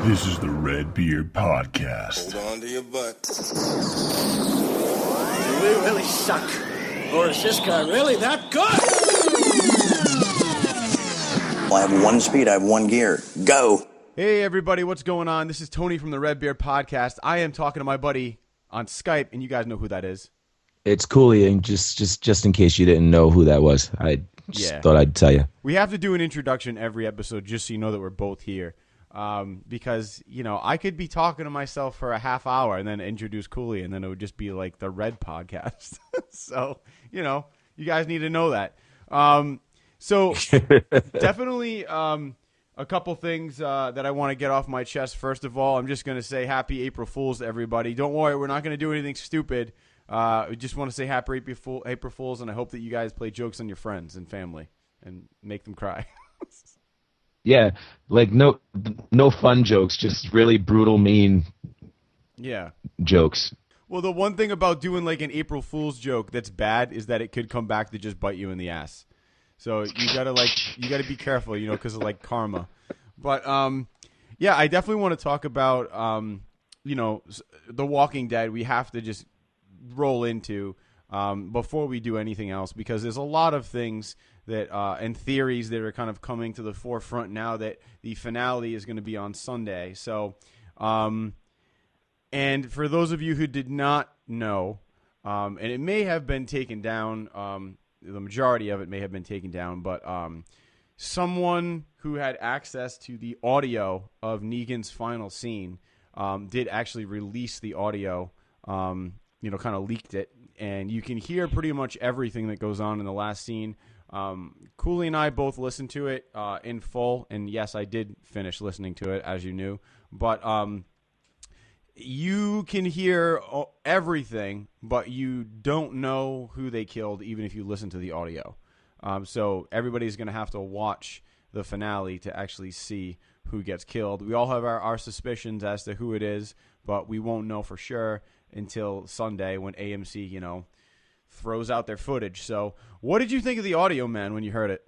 This is the RedBeard Podcast. Hold on to your butt. Do we really suck? Or is this guy really that good? I have one speed, I have one gear. Go! Hey everybody, what's going on? This is Tony from the RedBeard Podcast. I am talking to my buddy on Skype, and you guys know who that is. It's Cooley, and just in case you didn't know who that was, I just thought I'd tell you. We have to do an introduction every episode just so you know that we're both here. Because, you know, I could be talking to myself for a half hour and then introduce Cooley, and then it would just be like the Red Podcast. So, you know, you guys need to know that. So definitely a couple things that I want to get off my chest. First of all, I'm just going to say happy April Fools to everybody. Don't worry, we're not going to do anything stupid. We just want to say happy April Fools, and I hope that you guys play jokes on your friends and family and make them cry. Yeah, like no fun jokes, just really brutal, mean jokes. Well, the one thing about doing like an April Fool's joke that's bad is that it could come back to just bite you in the ass. So you gotta be careful, you know, because of like karma. But yeah, I definitely want to talk about you know, The Walking Dead. We have to just roll into before we do anything else, because there's a lot of things that and theories that are kind of coming to the forefront now that the finale is going to be on Sunday. So, and for those of you who did not know, and it may have been taken down, the majority of it may have been taken down, but someone who had access to the audio of Negan's final scene did actually release the audio, you know, kind of leaked it, and you can hear pretty much everything that goes on in the last scene. Cooley and I both listened to it in full, and yes, I did finish listening to it, as you knew. But you can hear everything, but you don't know who they killed, even if you listen to the audio. So everybody's going to have to watch the finale to actually see who gets killed. We all have our suspicions as to who it is, but we won't know for sure until Sunday when AMC, you know, throws out their footage. So what did you think of the audio, man, when you heard it?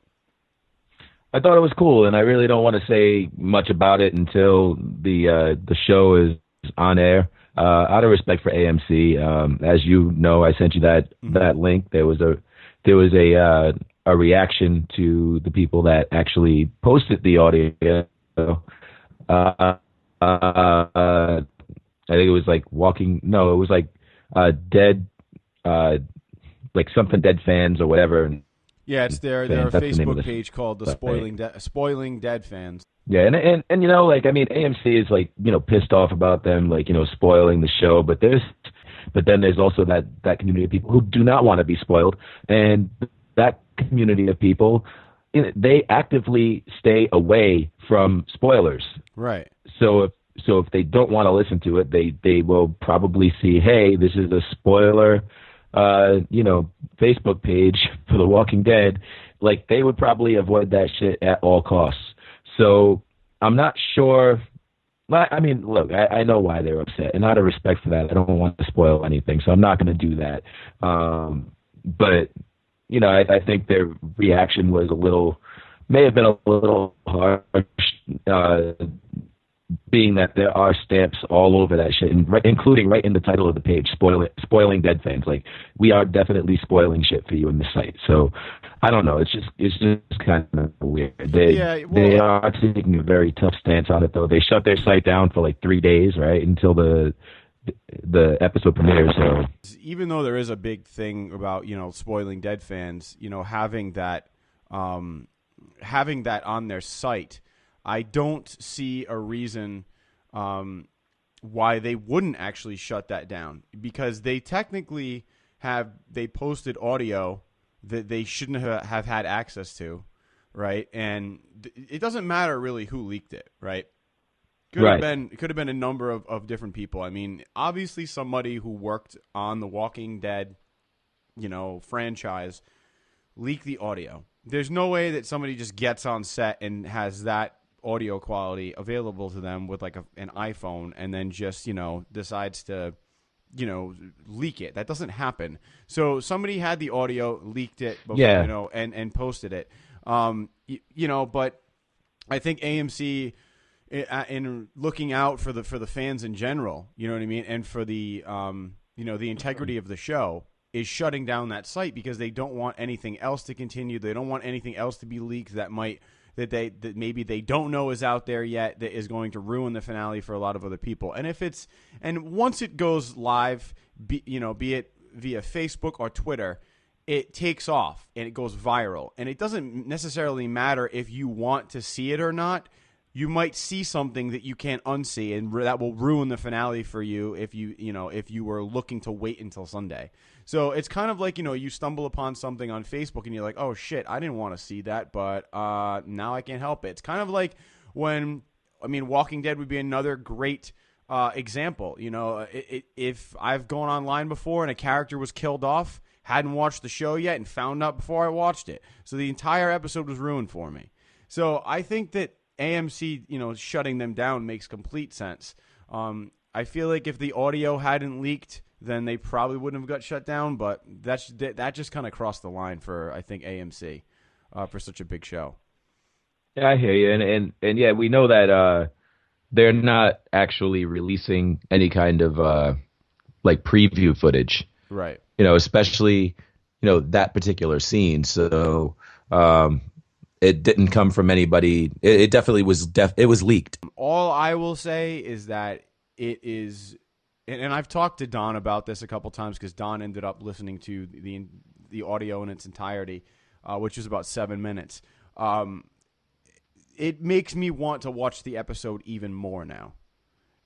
I thought it was cool, and I really don't want to say much about it until the show is on air. Out of respect for AMC, as you know, I sent you that link. There was a reaction to the people that actually posted the audio. I think it was like it was like dead, like something dead fans or whatever. And yeah, it's their Facebook page called the Spoiling Dead Fans. Yeah, and you know, like, I mean, AMC is like, you know, pissed off about them, like, you know, spoiling the show, but then there's also that community of people who do not want to be spoiled, and that community of people, you know, they actively stay away from spoilers. Right. So if they don't want to listen to it, they will probably see, hey, this is a spoiler, you know, Facebook page for The Walking Dead. Like, they would probably avoid that shit at all costs. So I'm not sure. I mean, look, I know why they're upset, and out of respect for that, I don't want to spoil anything, so I'm not going to do that. But, you know, I think their reaction was may have been a little harsh, being that there are stamps all over that shit, and including right in the title of the page, spoiling dead fans. Like, we are definitely spoiling shit for you in this site. So I don't know. It's just kind of weird. They are taking a very tough stance on it, though. They shut their site down for like 3 days, right, until the episode premieres. So even though there is a big thing about, you know, spoiling dead fans, you know, having that on their site, I don't see a reason why they wouldn't actually shut that down, because they technically they posted audio that they shouldn't have had access to, right? And it doesn't matter really who leaked it, right? It could have been a number of different people. I mean, obviously somebody who worked on the Walking Dead, you know, franchise leaked the audio. There's no way that somebody just gets on set and has that audio quality available to them with like an iPhone and then just, you know, decides to, you know, leak it. That doesn't happen. So somebody had the audio, leaked it, before, you know, and posted it. You know, but I think AMC in looking out for the fans in general, you know what I mean, and for the the integrity of the show, is shutting down that site because they don't want anything else to continue. They don't want anything else to be leaked that maybe they don't know is out there yet, that is going to ruin the finale for a lot of other people. And once it goes live, be it via Facebook or Twitter, it takes off and it goes viral. And it doesn't necessarily matter if you want to see it or not. You might see something that you can't unsee, and that will ruin the finale for you if you were looking to wait until Sunday. So it's kind of like, you stumble upon something on Facebook and you're like, oh shit, I didn't want to see that, but now I can't help it. It's kind of like Walking Dead would be another great example. If I've gone online before and a character was killed off, hadn't watched the show yet, and found out before I watched it, so the entire episode was ruined for me. So I think that AMC, shutting them down makes complete sense. I feel like if the audio hadn't leaked, then they probably wouldn't have got shut down. But that just kind of crossed the line for, I think, AMC for such a big show. Yeah, I hear you, and yeah, we know that they're not actually releasing any kind of like preview footage, right? Especially that particular scene. So it didn't come from anybody. It definitely was. It was leaked. All I will say is that it is, and I've talked to Don about this a couple times because Don ended up listening to the audio in its entirety, which is about 7 minutes. It makes me want to watch the episode even more now.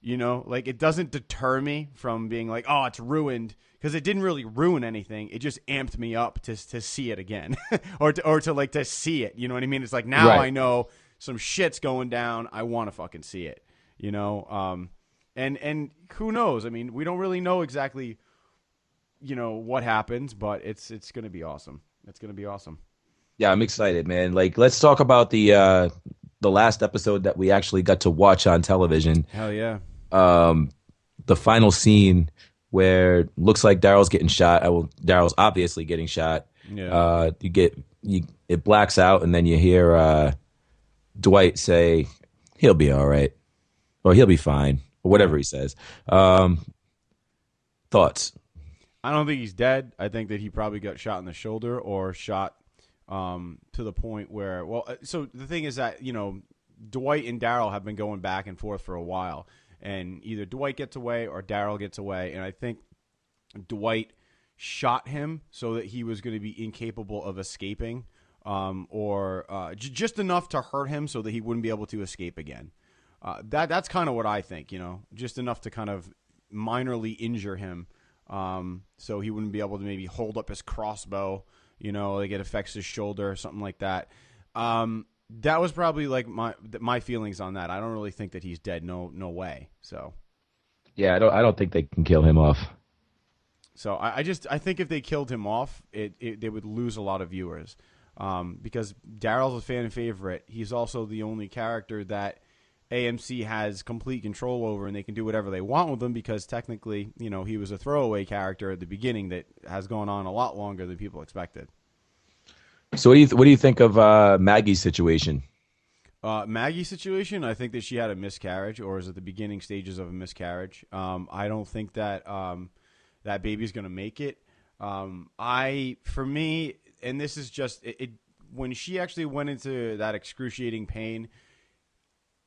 Like, it doesn't deter me from being like, oh, it's ruined, because it didn't really ruin anything. It just amped me up to see it again or to see it. You know what I mean? It's like, now right. I know some shit's going down. I want to fucking see it, and who knows? I mean, we don't really know exactly, what happens, but it's going to be awesome. It's going to be awesome. Yeah, I'm excited, man. Like, let's talk about the last episode that we actually got to watch on television. Hell yeah. The final scene where it looks like Daryl's getting shot. Daryl's obviously getting shot. Yeah. It blacks out, and then you hear Dwight say, "He'll be all right," or "He'll be fine," or whatever he says. Thoughts? I don't think he's dead. I think that he probably got shot in the shoulder or shot to the point where, so the thing is that, Dwight and Daryl have been going back and forth for a while, and either Dwight gets away or Daryl gets away, and I think Dwight shot him so that he was going to be incapable of escaping, or just enough to hurt him so that he wouldn't be able to escape again. That's kind of what I think, just enough to kind of minorly injure him, so he wouldn't be able to maybe hold up his crossbow, like it affects his shoulder or something like that. That was probably like my feelings on that. I don't really think that he's dead. No way. So, yeah, I don't think they can kill him off. So I think if they killed him off, they would lose a lot of viewers, because Daryl's a fan favorite. He's also the only character that AMC has complete control over, and they can do whatever they want with him because technically, he was a throwaway character at the beginning that has gone on a lot longer than people expected. So what do you think of Maggie's situation? Maggie's situation, I think that she had a miscarriage, or is at the beginning stages of a miscarriage. I don't think that that baby's going to make it. For me, and this is just it, when she actually went into that excruciating pain,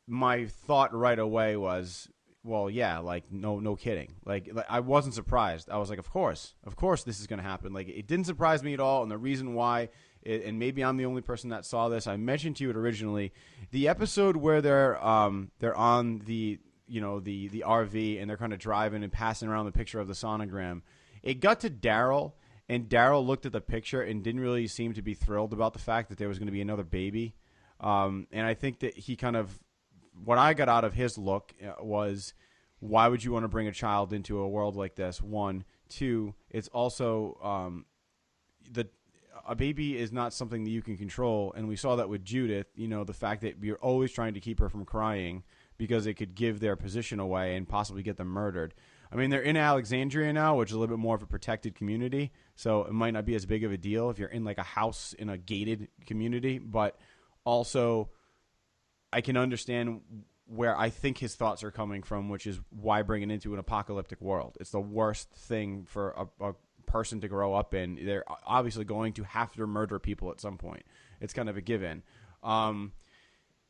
my thought right away was, well, yeah, like no kidding. Like I wasn't surprised. I was like, of course this is going to happen. Like, it didn't surprise me at all, and the reason why. And maybe I'm the only person that saw this. I mentioned to you it originally. The episode where they're on the the RV and they're kind of driving and passing around the picture of the sonogram. It got to Daryl, and Daryl looked at the picture and didn't really seem to be thrilled about the fact that there was going to be another baby. And I think that he kind of, what I got out of his look was, why would you want to bring a child into a world like this? One, two, it's also a baby is not something that you can control, and we saw that with Judith, the fact that you're always trying to keep her from crying because it could give their position away and possibly get them murdered. I mean, they're in Alexandria now, which is a little bit more of a protected community, so it might not be as big of a deal if you're in like a house in a gated community, but also I can understand where I think his thoughts are coming from, which is why bring it into an apocalyptic world. It's the worst thing for a person to grow up in. They're obviously going to have to murder people at some point. It's kind of a given.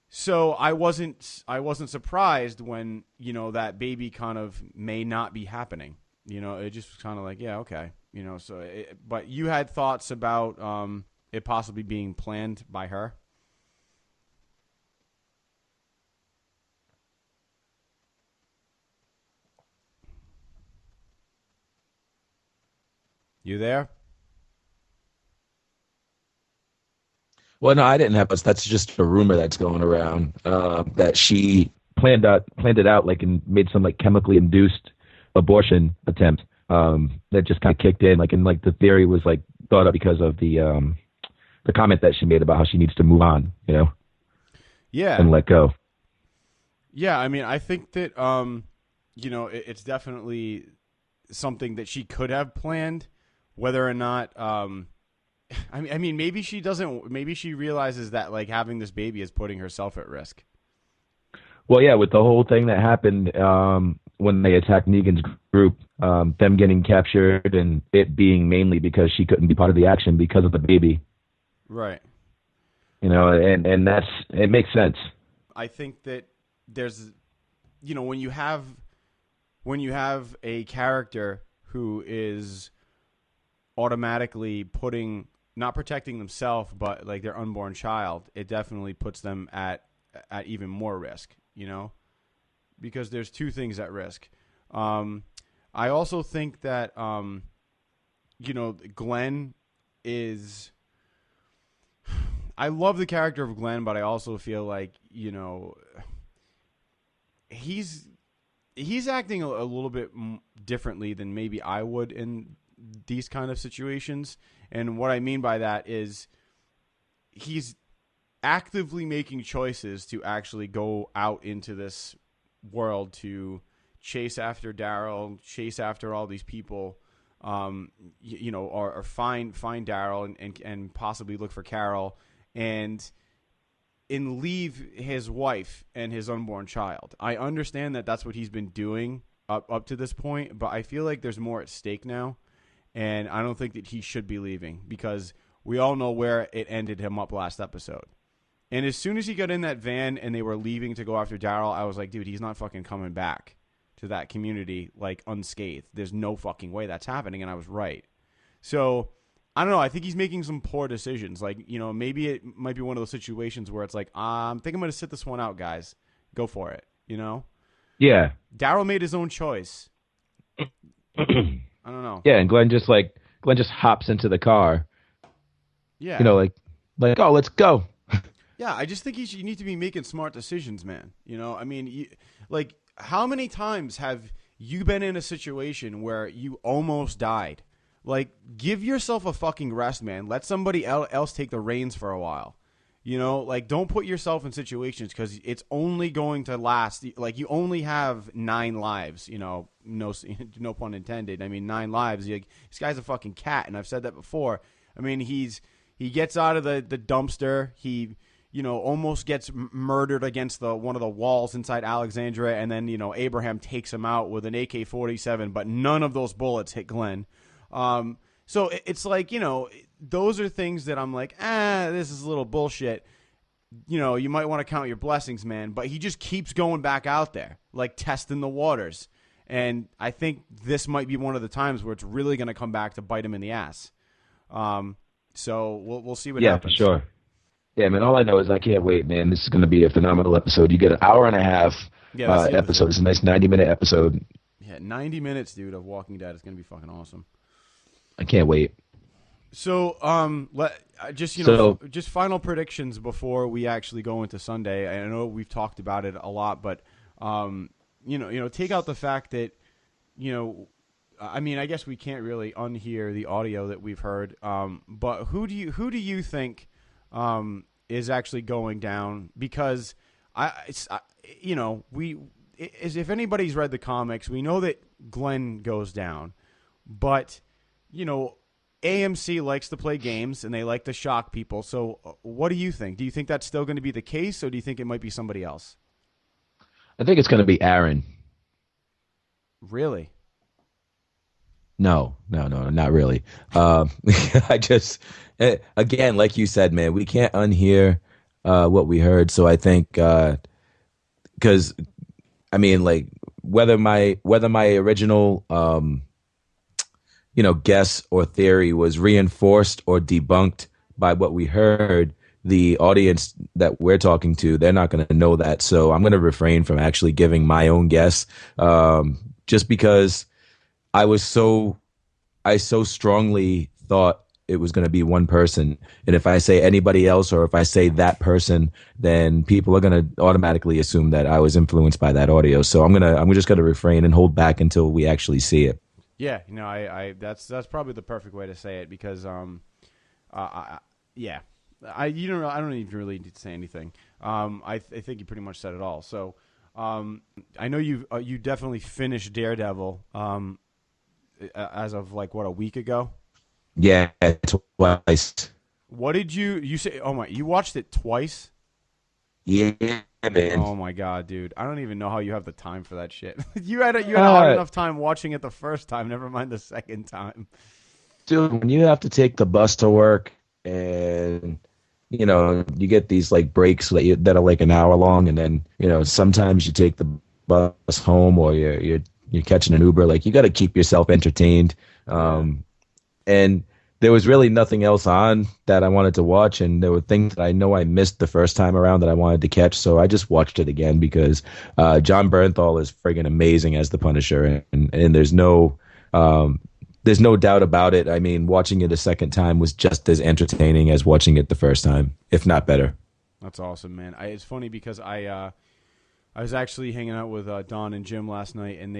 So I wasn't surprised when, you know, that baby kind of may not be happening. You know, it just was kind of like, yeah, okay. You know, but you had thoughts about it possibly being planned by her? You there? Well, no, I didn't have us. That's just a rumor that's going around that she planned it out, like, and made some like chemically induced abortion attempt that just kind of kicked in, like, and like the theory was like thought up because of the comment that she made about how she needs to move on, you know, Yeah, and let go. yeah. I mean, I think that you know, it's definitely something that she could have planned. Whether or not, I mean, maybe she doesn't. Maybe she realizes that like having this baby is putting herself at risk. Well, yeah, with the whole thing that happened when they attacked Negan's group, them getting captured, and it being mainly because she couldn't be part of the action because of the baby. Right. You know, and it makes sense. I think that there's, you know, when you have a character who is automatically not protecting themselves, but like their unborn child, it definitely puts them at even more risk, you know, because there's two things at risk. I also think that, you know, Glenn is, I love the character of Glenn, but I also feel like, you know, he's acting a little bit differently than maybe I would in these kind of situations. And what I mean by that is he's actively making choices to actually go out into this world to chase after Daryl, chase after all these people, you know, or find Daryl and possibly look for Carol and leave his wife and his unborn child. I understand that that's what he's been doing up to this point, but I feel like there's more at stake now. And I don't think that he should be leaving because we all know where it ended him up last episode. And as soon as he got in that van and they were leaving to go after Daryl, I was like, dude, he's not fucking coming back to that community like unscathed. There's no fucking way that's happening. And I was right. So I don't know. I think he's making some poor decisions. Like, you know, maybe it might be one of those situations where it's like, I think I'm going to sit this one out, guys. Go for it. You know? Yeah. Daryl made his own choice. I don't know. Yeah, and Glenn just hops into the car. Yeah. You know, like, oh, let's go. Yeah, I just think you need to be making smart decisions, man. You know, I mean, like, how many times have you been in a situation where you almost died? Like, give yourself a fucking rest, man. Let somebody else take the reins for a while. You know, like, don't put yourself in situations because it's only going to last. Like, you only have 9 lives, you know, no pun intended. I mean, 9 lives. Like, this guy's a fucking cat, and I've said that before. I mean, he gets out of the dumpster. He, you know, almost gets murdered against one of the walls inside Alexandria, and then, you know, Abraham takes him out with an AK-47, but none of those bullets hit Glenn. So it's like, you know, those are things that I'm like, this is a little bullshit. You know, you might want to count your blessings, man. But he just keeps going back out there, like testing the waters. And I think this might be one of the times where it's really going to come back to bite him in the ass. So we'll see what happens. Yeah, for sure. Yeah, man, all I know is I can't wait, man. This is going to be a phenomenal episode. You get an hour and a half episode. It's a nice 90-minute episode. Yeah, 90 minutes, dude, of Walking Dead. It's going to be fucking awesome. I can't wait. So, just final predictions before we actually go into Sunday. I know we've talked about it a lot, but you know, take out the fact that, you know, I mean, I guess we can't really unhear the audio that we've heard. But who do you think is actually going down? Because you know, if anybody's read the comics, we know that Glenn goes down, but you know, AMC likes to play games and they like to shock people. So what do you think? Do you think that's still going to be the case, or do you think it might be somebody else? I think it's going to be Aaron. Really? No, not really. I just, again, like you said, man, we can't unhear what we heard. So I think, because I mean, like whether my original, guess or theory was reinforced or debunked by what we heard, the audience that we're talking to, they're not going to know that. So I'm going to refrain from actually giving my own guess, just because I so strongly thought it was going to be one person. And if I say anybody else, or if I say that person, then people are going to automatically assume that I was influenced by that audio. So I'm just going to refrain and hold back until we actually see it. Yeah, I that's probably the perfect way to say it, because yeah, I don't even really need to say anything. I think you pretty much said it all. So I know you definitely finished Daredevil as of like a week ago. Yeah, twice. What did you say? Oh my, you watched it twice? Yeah, man. Oh my god, dude! I don't even know how you have the time for that shit. you had hard enough time watching it the first time. Never mind the second time. Dude, when you have to take the bus to work, and you get these like breaks that are like an hour long, and then sometimes you take the bus home, or you're catching an Uber. Like, you got to keep yourself entertained. And there was really nothing else on that I wanted to watch, and there were things that I know I missed the first time around that I wanted to catch, so I just watched it again because John Bernthal is friggin' amazing as the Punisher, and there's no doubt about it. I mean, watching it a second time was just as entertaining as watching it the first time, if not better. That's awesome, man. It's funny because I was actually hanging out with Don and Jim last night, and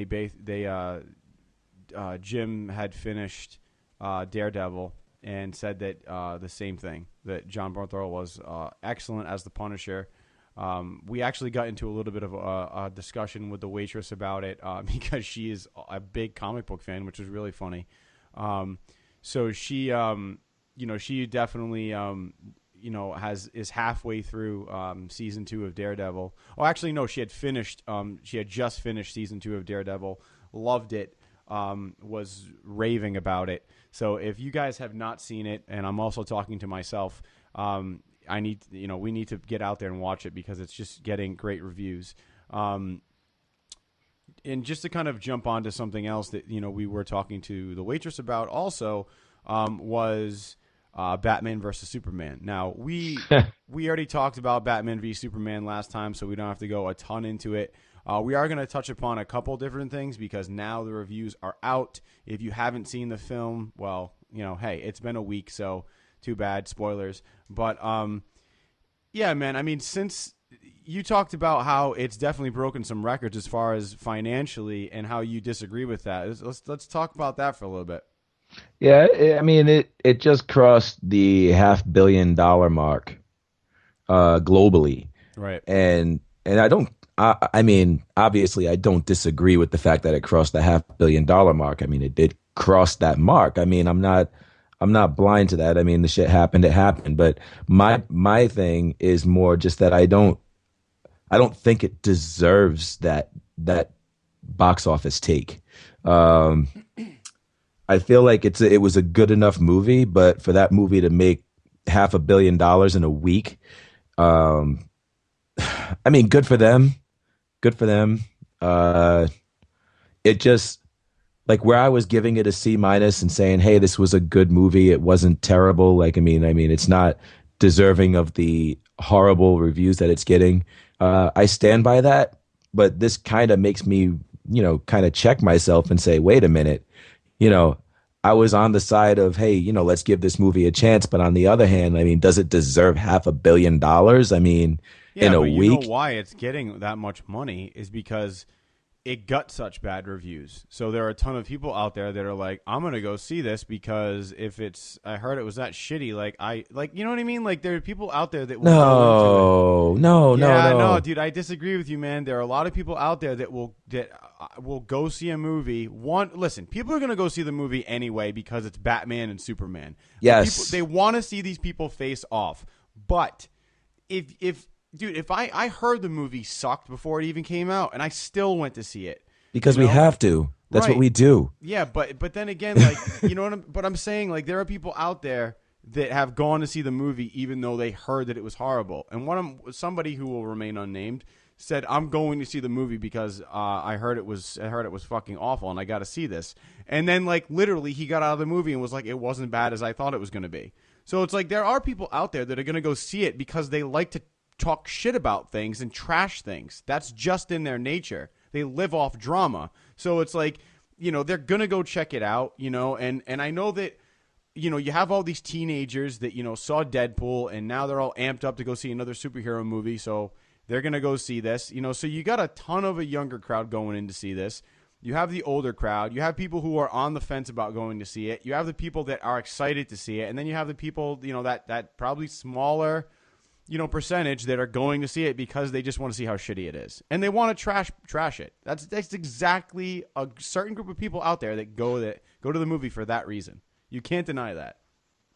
Jim had finished Daredevil and said that the same thing, that John Bernthal was excellent as the Punisher. We actually got into a little bit of a discussion with the waitress about it because she is a big comic book fan, which is really funny. So she, she definitely, is halfway through season 2 of Daredevil. Oh, actually, no, she had just finished season 2 of Daredevil, loved it, was raving about it. So if you guys have not seen it, and I'm also talking to myself, we need to get out there and watch it because it's just getting great reviews. And just to kind of jump onto something else that we were talking to the waitress about also was Batman versus Superman. Now we already talked about Batman v Superman last time, so we don't have to go a ton into it. We are going to touch upon a couple different things because now the reviews are out. If you haven't seen the film, well, hey, it's been a week, so too bad, spoilers. But yeah, man, I mean, since you talked about how it's definitely broken some records as far as financially and how you disagree with that, let's talk about that for a little bit. Yeah, I mean, it just crossed the $500 million mark globally. Right. And I mean, obviously, I don't disagree with the fact that it crossed the $500 million mark. I mean, it did cross that mark. I mean, I'm not blind to that. I mean, the shit happened, it happened. But my thing is more just that I don't think it deserves that box office take. I feel like it was a good enough movie, but for that movie to make $500 million in a week, I mean, good for them. Good for them. It just, like, where I was giving it a C- and saying, hey, this was a good movie, it wasn't terrible. Like, I mean, it's not deserving of the horrible reviews that it's getting. I stand by that, but this kind of makes me, kind of check myself and say, wait a minute, I was on the side of, hey, let's give this movie a chance. But on the other hand, I mean, does it deserve $500 million? I mean, in a week. You know why it's getting that much money is because it got such bad reviews. So there are a ton of people out there that are like, I'm going to go see this because I heard it was that shitty. You know what I mean? Like, there are people out there that will go into it. No, dude, I disagree with you, man. There are a lot of people out there that will go see a movie. Listen, people are going to go see the movie anyway because it's Batman and Superman. Yes. They want to see these people face off. But if dude, if I heard the movie sucked before it even came out, and I still went to see it because we have to. That's right. what we do. Yeah, but then again, like but I'm saying, like, there are people out there that have gone to see the movie even though they heard that it was horrible. And somebody who will remain unnamed said, "I'm going to see the movie because I heard it was fucking awful, and I got to see this." And then, like, literally, he got out of the movie and was like, "It wasn't bad as I thought it was going to be." So it's like there are people out there that are going to go see it because they like to talk shit about things and trash things. That's just in their nature. They live off drama. So it's like, they're going to go check it out, and I know that, you have all these teenagers that, saw Deadpool, and now they're all amped up to go see another superhero movie. So they're going to go see this, so you got a ton of a younger crowd going in to see this. You have the older crowd. You have people who are on the fence about going to see it. You have the people that are excited to see it. And then you have the people, that probably smaller, percentage that are going to see it because they just want to see how shitty it is. And they want to trash it. That's exactly a certain group of people out there that go to the movie for that reason. You can't deny that.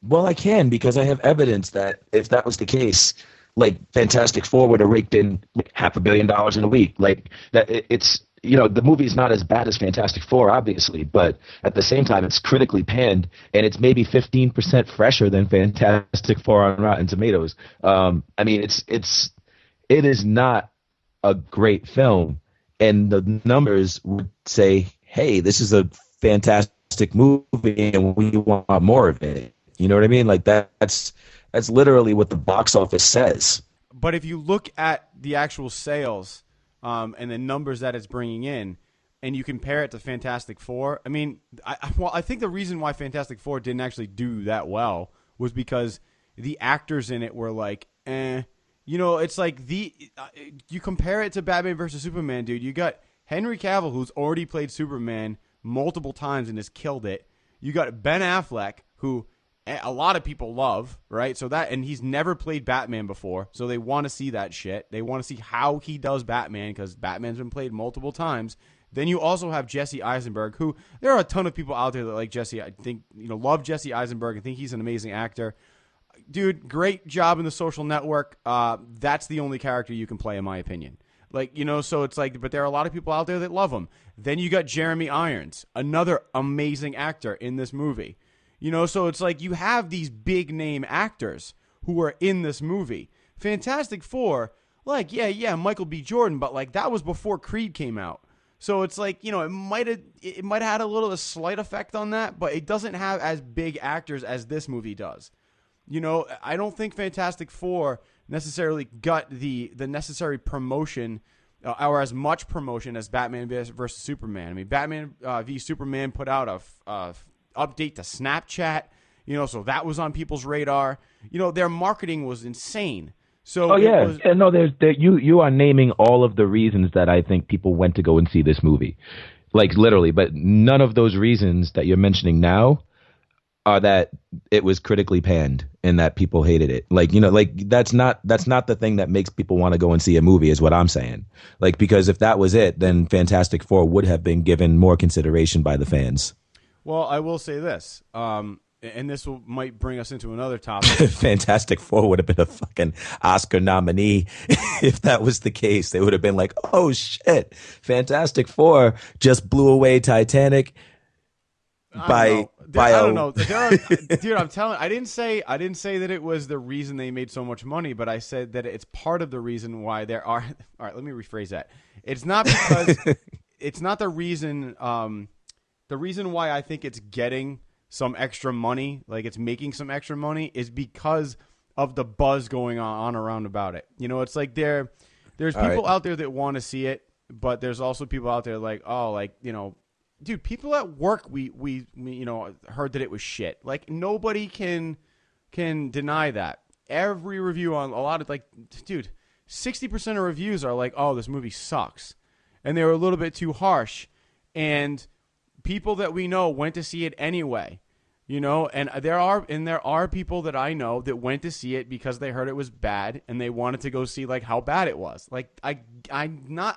Well, I can, because I have evidence that if that was the case, like, Fantastic Four would have raked in $500 million in a week. Like, that, it's, the movie is not as bad as Fantastic Four, obviously, but at the same time, it's critically panned, and it's maybe 15% fresher than Fantastic Four on Rotten Tomatoes. I mean, it is not a great film, and the numbers would say, hey, this is a fantastic movie, and we want more of it. You know what I mean? Like, that's literally what the box office says. But if you look at the actual sales and the numbers that it's bringing in, and you compare it to Fantastic Four, I mean, I think the reason why Fantastic Four didn't actually do that well was because the actors in it were like, eh. It's like you compare it to Batman versus Superman, dude. You got Henry Cavill, who's already played Superman multiple times and has killed it. You got Ben Affleck, who a lot of people love, right? So and he's never played Batman before, so they want to see that shit. They want to see how he does Batman, because Batman's been played multiple times. Then you also have Jesse Eisenberg, who there are a ton of people out there that like Jesse. I think love Jesse Eisenberg. I think he's an amazing actor. Dude, great job in The Social Network. That's the only character you can play, in my opinion. Like, so it's like, but there are a lot of people out there that love him. Then you got Jeremy Irons, another amazing actor in this movie. So it's like you have these big name actors who are in this movie. Fantastic Four, like, yeah, Michael B. Jordan, but like that was before Creed came out. So it's like, it might have had a slight effect on that, but it doesn't have as big actors as this movie does. I don't think Fantastic Four necessarily got the necessary promotion or as much promotion as Batman versus Superman. I mean, Batman v Superman put out a update to Snapchat, so that was on people's radar. Their marketing was insane. So you are naming all of the reasons that I think people went to go and see this movie, like literally, but none of those reasons that you're mentioning now are that it was critically panned and that people hated it. Like, that's not the thing that makes people want to go and see a movie, is what I'm saying. Like, because if that was it, then Fantastic Four would have been given more consideration by the fans. Well, I will say this, and this might bring us into another topic. Fantastic Four would have been a fucking Oscar nominee if that was the case. They would have been like, oh shit, Fantastic Four just blew away Titanic I don't know. Dude, I'm telling. I didn't say that it was the reason they made so much money, but I said that it's part of the reason why there are. All right, let me rephrase that. It's not because it's not the reason. The reason why I think it's getting some extra money, like it's making some extra money, is because of the buzz going on around about it. It's like there's people out there that want to see it, but there's also people out there like, oh, like, dude, people at work, we heard that it was shit. Like, nobody can deny that. Every review on a lot of, like, dude, 60% of reviews are like, oh, this movie sucks. And they were a little bit too harsh. And people that we know went to see it anyway. And there are people that I know that went to see it because they heard it was bad and they wanted to go see like how bad it was. Like, I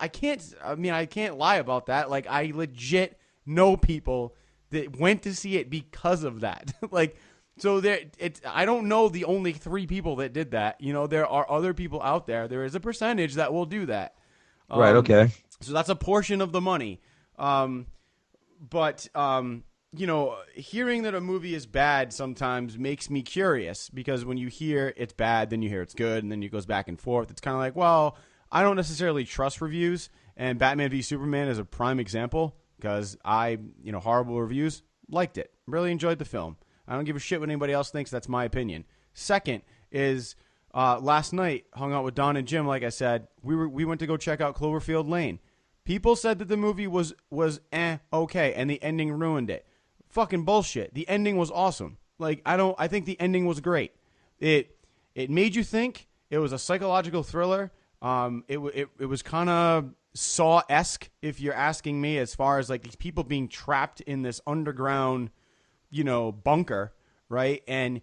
can't lie about that. Like, I legit know people that went to see it because of that. Like, So I don't know the only 3 people that did that. You know, there are other people out there. There is a percentage that will do that. Right. Okay. So that's a portion of the money. But you know, hearing that a movie is bad sometimes makes me curious, because when you hear it's bad, then you hear it's good, and then it goes back and forth. It's kind of like, well, I don't necessarily trust reviews, and Batman v Superman is a prime example, because horrible reviews, liked it, really enjoyed the film. I don't give a shit what anybody else thinks. That's my opinion. Second is last night, hung out with Don and Jim. Like I said, we went to go check out Cloverfield Lane. People said that the movie was okay, and the ending ruined it. Fucking bullshit. The ending was awesome. Like, I think the ending was great. It made you think. It was a psychological thriller. It was kind of Saw-esque, if you're asking me, as far as like these people being trapped in this underground, bunker, right? And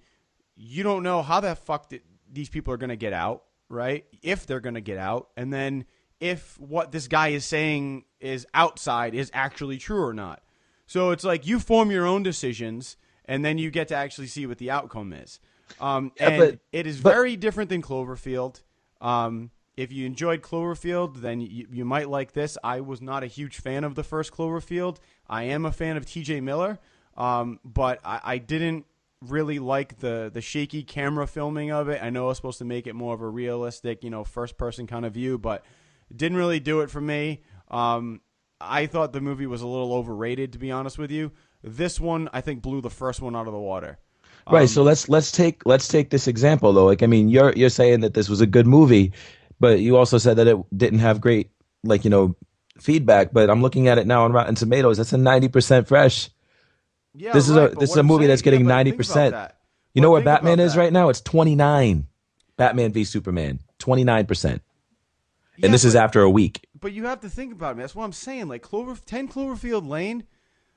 you don't know how the fuck these people are going to get out, right? If they're going to get out, and then if what this guy is saying is outside is actually true or not. So it's like you form your own decisions, and then you get to actually see what the outcome is. It is very different than Cloverfield. If you enjoyed Cloverfield, then you might like this. I was not a huge fan of the first Cloverfield. I am a fan of T.J. Miller, but I didn't really like the shaky camera filming of it. I know it's supposed to make it more of a realistic, first-person kind of view, but it didn't really do it for me. I thought the movie was a little overrated, to be honest with you. This one, I think, blew the first one out of the water. Right. So let's take this example though. Like, I mean, you're saying that this was a good movie, but you also said that it didn't have great, feedback. But I'm looking at it now on Rotten Tomatoes. That's a 90% fresh. Yeah, this is a movie that's getting 90%. You know where Batman is right now? It's 29. Batman v Superman, 29%. And this is after a week. But you have to think about it, man. That's what I'm saying. Like 10 Cloverfield Lane,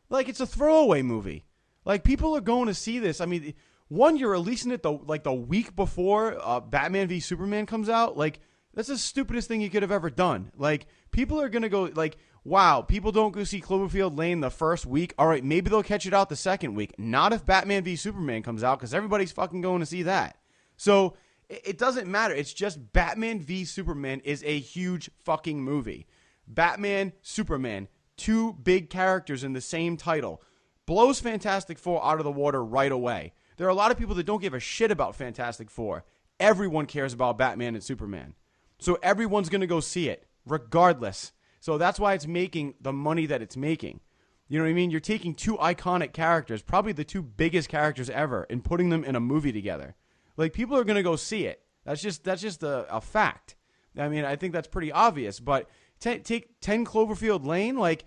like it's a throwaway movie. Like people are going to see this. I mean, one, you're releasing it the week before Batman v Superman comes out. Like that's the stupidest thing you could have ever done. Like people are gonna go like, wow, people don't go see Cloverfield Lane the first week. All right, maybe they'll catch it out the second week. Not if Batman v Superman comes out, because everybody's fucking going to see that. So it doesn't matter. It's just Batman v Superman is a huge fucking movie. Batman, Superman, 2 big characters in the same title. Blows Fantastic Four out of the water right away. There are a lot of people that don't give a shit about Fantastic Four. Everyone cares about Batman and Superman. So everyone's going to go see it, regardless. So that's why it's making the money that it's making. You know what I mean? You're taking 2 iconic characters, probably the 2 biggest characters ever, and putting them in a movie together. Like, people are going to go see it. That's just a fact. I mean, I think that's pretty obvious. But take 10 Cloverfield Lane, like,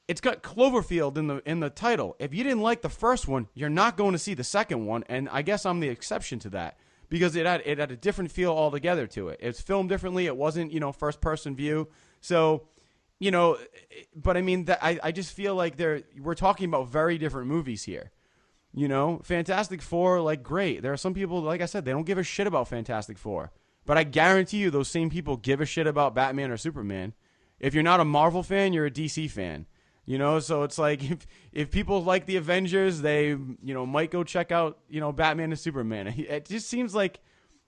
it's got Cloverfield in the title. If you didn't like the first one, you're not going to see the second one, and I guess I'm the exception to that, because it had a different feel altogether to it. It's filmed differently. It wasn't, first-person view. So, but I mean, I just feel like we're talking about very different movies here. Fantastic Four, like, great. There are some people, like I said, they don't give a shit about Fantastic Four. But I guarantee you those same people give a shit about Batman or Superman. If you're not a Marvel fan, you're a DC fan. So it's like if people like the Avengers, they, might go check out, Batman and Superman. It just seems like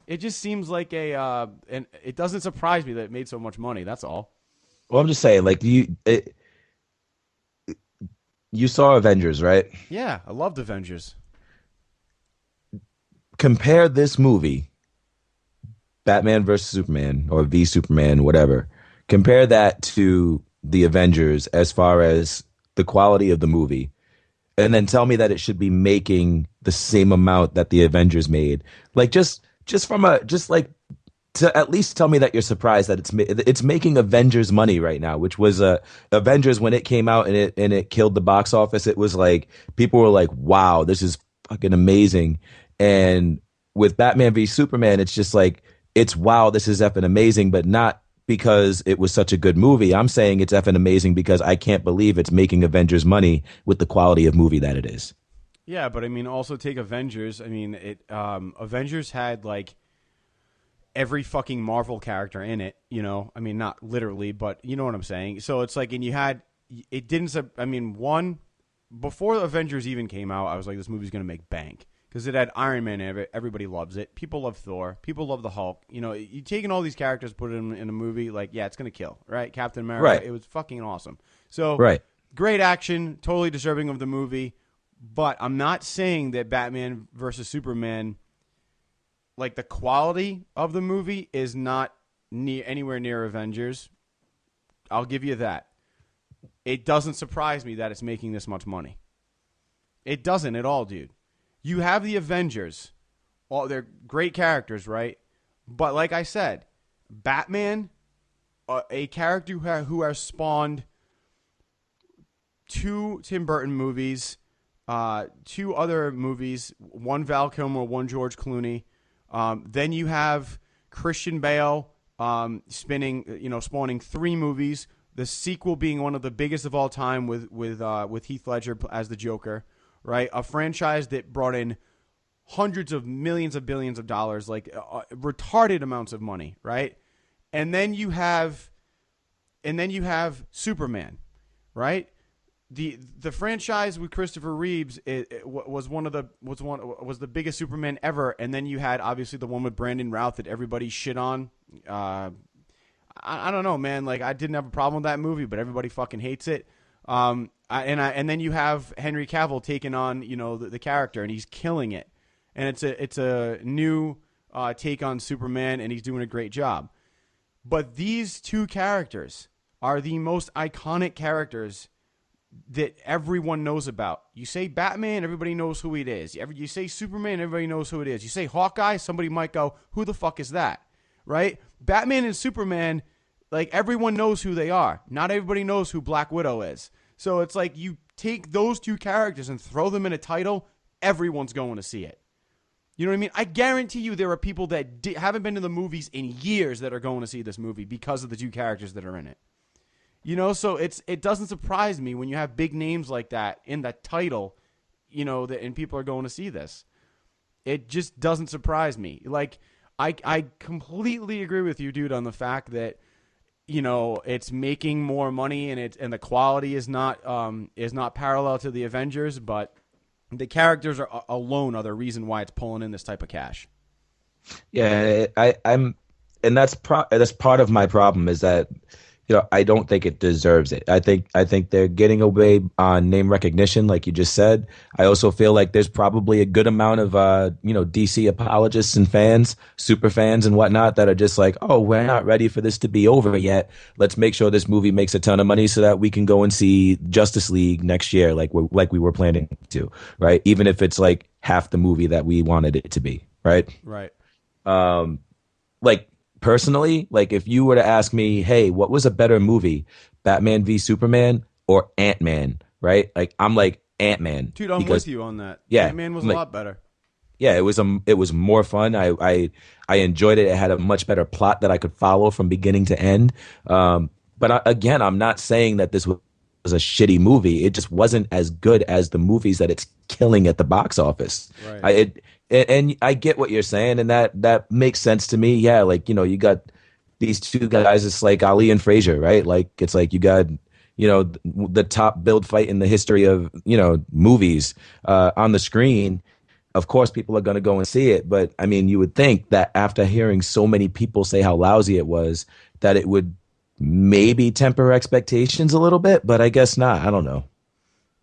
and it doesn't surprise me that it made so much money. That's all. Well, I'm just saying, like, you saw Avengers, right? Yeah, I loved Avengers. Compare this movie, Batman versus Superman, or v Superman, whatever. Compare that to the Avengers as far as the quality of the movie, and then tell me that it should be making the same amount that the Avengers made. Like, just to at least tell me that you're surprised that it's making Avengers money right now, which was Avengers when it came out and it killed the box office. It was like people were like, "Wow, this is fucking amazing." And with Batman v Superman, it's just like, it's wow, this is effing amazing, but not because it was such a good movie. I'm saying it's effing amazing because I can't believe it's making Avengers money with the quality of movie that it is. Yeah, but I mean, also take Avengers. I mean, Avengers had like every fucking Marvel character in it, I mean, not literally, but you know what I'm saying? So it's like, and before Avengers even came out, I was like, this movie's going to make bank. because it had Iron Man in it. Everybody loves it. People love Thor. People love the Hulk. You know, you taking all these characters, put them in a movie, like, yeah, it's going to kill, right? Captain America, Right. It was fucking awesome. So, Right. great action, totally deserving of the movie, but I'm not saying that Batman versus Superman, like, the quality of the movie is not anywhere near Avengers. I'll give you that. It doesn't surprise me that it's making this much money. It doesn't at all, dude. You have the Avengers. They're great characters, right? But like I said, Batman, a character who has spawned 2 Tim Burton movies, 2 other movies, 1 Val Kilmer, 1 George Clooney. Then you have Christian Bale spawning 3 movies. The sequel being one of the biggest of all time with Heath Ledger as the Joker, right? A franchise that brought in hundreds of millions of billions of dollars, like retarded amounts of money, right? And then you have Superman, right? The franchise with Christopher Reeves was the biggest Superman ever, and then you had obviously the one with Brandon Routh that everybody shit on. I don't know, man. Like, I didn't have a problem with that movie, but everybody fucking hates it. And then you have Henry Cavill taking on, the character, and he's killing it. And it's a new take on Superman, and he's doing a great job. But these 2 characters are the most iconic characters that everyone knows about. You say Batman, everybody knows who it is. You say Superman, everybody knows who it is. You say Hawkeye, somebody might go, who the fuck is that? Right? Batman and Superman, like, everyone knows who they are. Not everybody knows who Black Widow is. So it's like you take those 2 characters and throw them in a title, everyone's going to see it. You know what I mean? I guarantee you there are people that haven't been to the movies in years that are going to see this movie because of the 2 characters that are in it. So it doesn't surprise me when you have big names like that in the title, and people are going to see this. It just doesn't surprise me. Like, I completely agree with you, dude, on the fact that, it's making more money and the quality is not parallel to the Avengers, but the characters alone are the reason why it's pulling in this type of cash. Yeah, I'm, and that's part of my problem is that, I don't think it deserves it. I think they're getting away on name recognition, like you just said. I also feel like there's probably a good amount of, DC apologists and fans, super fans and whatnot that are just like, oh, we're not ready for this to be over yet. Let's make sure this movie makes a ton of money so that we can go and see Justice League next year, like we were planning to, right? Even if it's like half the movie that we wanted it to be, right? Right. Personally, like, if you were to ask me, hey, what was a better movie, Batman v Superman or Ant-Man, right? Like, I'm like Ant-Man. Dude, I'm with you on that. Yeah, Ant-Man was a lot better. Yeah, it was more fun. I enjoyed it. It had a much better plot that I could follow from beginning to end. But again, I'm not saying that this was a shitty movie. It just wasn't as good as the movies that it's killing at the box office. Right. And I get what you're saying, and that makes sense to me. Yeah, like, you got these 2 guys. It's like Ali and Frazier, right? Like, it's like you got, the top build fight in the history of, movies on the screen. Of course, people are going to go and see it. But, I mean, you would think that after hearing so many people say how lousy it was, that it would maybe temper expectations a little bit. But I guess not. I don't know.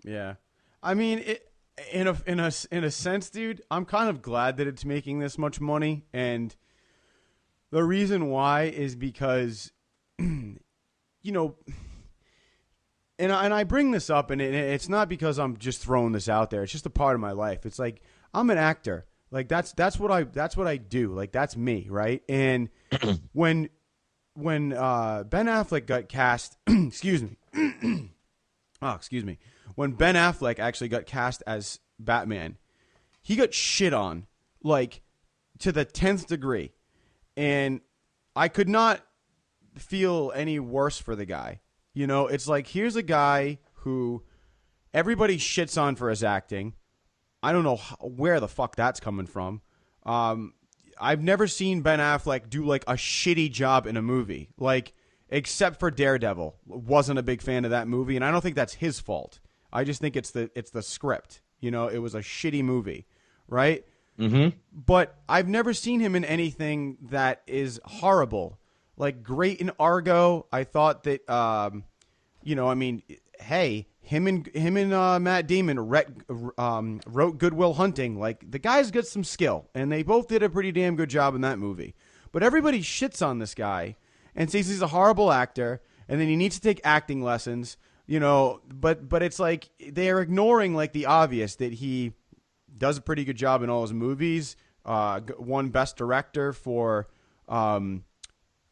Yeah. I mean, in a sense, dude, I'm kind of glad that it's making this much money, and the reason why is because, and I bring this up, and it's not because I'm just throwing this out there. It's just a part of my life. It's like, I'm an actor. Like, that's what I do. Like, that's me, right? And when Ben Affleck got cast, excuse me. Oh, excuse me. When Ben Affleck actually got cast as Batman, he got shit on, like, to the 10th degree. And I could not feel any worse for the guy. It's like, here's a guy who everybody shits on for his acting. I don't know where the fuck that's coming from. I've never seen Ben Affleck do, like, a shitty job in a movie. Like, except for Daredevil. Wasn't a big fan of that movie, and I don't think that's his fault. I just think it's the script. It was a shitty movie, right? Mm-hmm. But I've never seen him in anything that is horrible. Like, great in Argo. I thought that, hey, him and Matt Damon wrote Good Will Hunting. Like, the guy's got some skill, and they both did a pretty damn good job in that movie. But everybody shits on this guy and says he's a horrible actor, and then he needs to take acting lessons, but it's like they're ignoring, like, the obvious, that he does a pretty good job in all his movies. Won Best Director for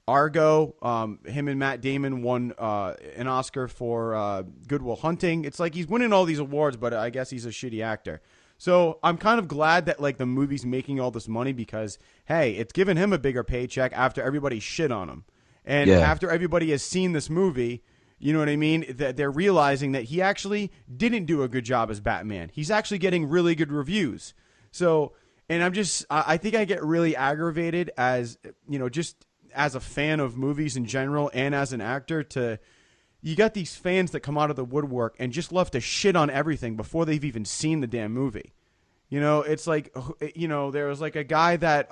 Argo. Him and Matt Damon won an Oscar for Good Will Hunting. It's like he's winning all these awards, but I guess he's a shitty actor. So I'm kind of glad that, like, the movie's making all this money because, hey, it's given him a bigger paycheck after everybody shit on him. And after everybody has seen this movie, you know what I mean? They're realizing that he actually didn't do a good job as Batman. He's actually getting really good reviews. So, and I think I get really aggravated as, just as a fan of movies in general and as an actor you got these fans that come out of the woodwork and just love to shit on everything before they've even seen the damn movie. It's like, there was like a guy that,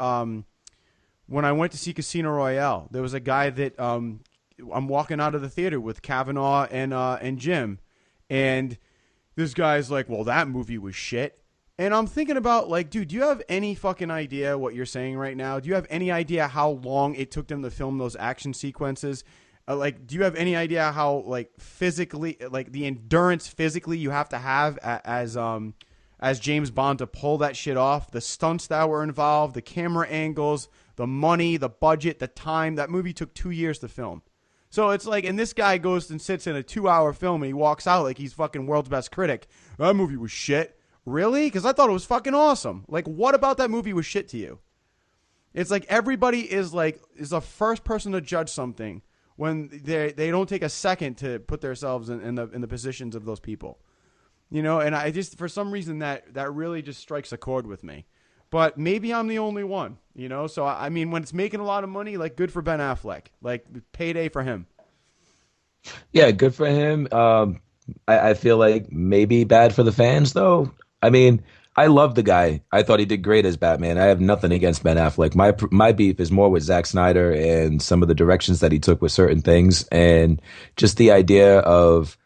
when I went to see Casino Royale, there was a guy that, I'm walking out of the theater with Kavanaugh and Jim, and this guy's like, well, that movie was shit. And I'm thinking about, like, dude, do you have any fucking idea what you're saying right now? Do you have any idea how long it took them to film those action sequences? Do you have any idea how, like, physically, like, the endurance physically you have to have as James Bond to pull that shit off? The stunts that were involved, the camera angles, the money, the budget, the time. That movie took 2 years to film. So it's like, and this guy goes and sits in a 2-hour film and he walks out like he's fucking world's best critic. That movie was shit. Really? Because I thought it was fucking awesome. Like, what about that movie was shit to you? It's like everybody is the first person to judge something when they don't take a second to put themselves in the positions of those people. And I just, for some reason, that really just strikes a chord with me. But maybe I'm the only one, So, I mean, when it's making a lot of money, like, good for Ben Affleck. Like, payday for him. Yeah, good for him. I feel like maybe bad for the fans, though. I mean, I love the guy. I thought he did great as Batman. I have nothing against Ben Affleck. My beef is more with Zack Snyder and some of the directions that he took with certain things, and just the idea of,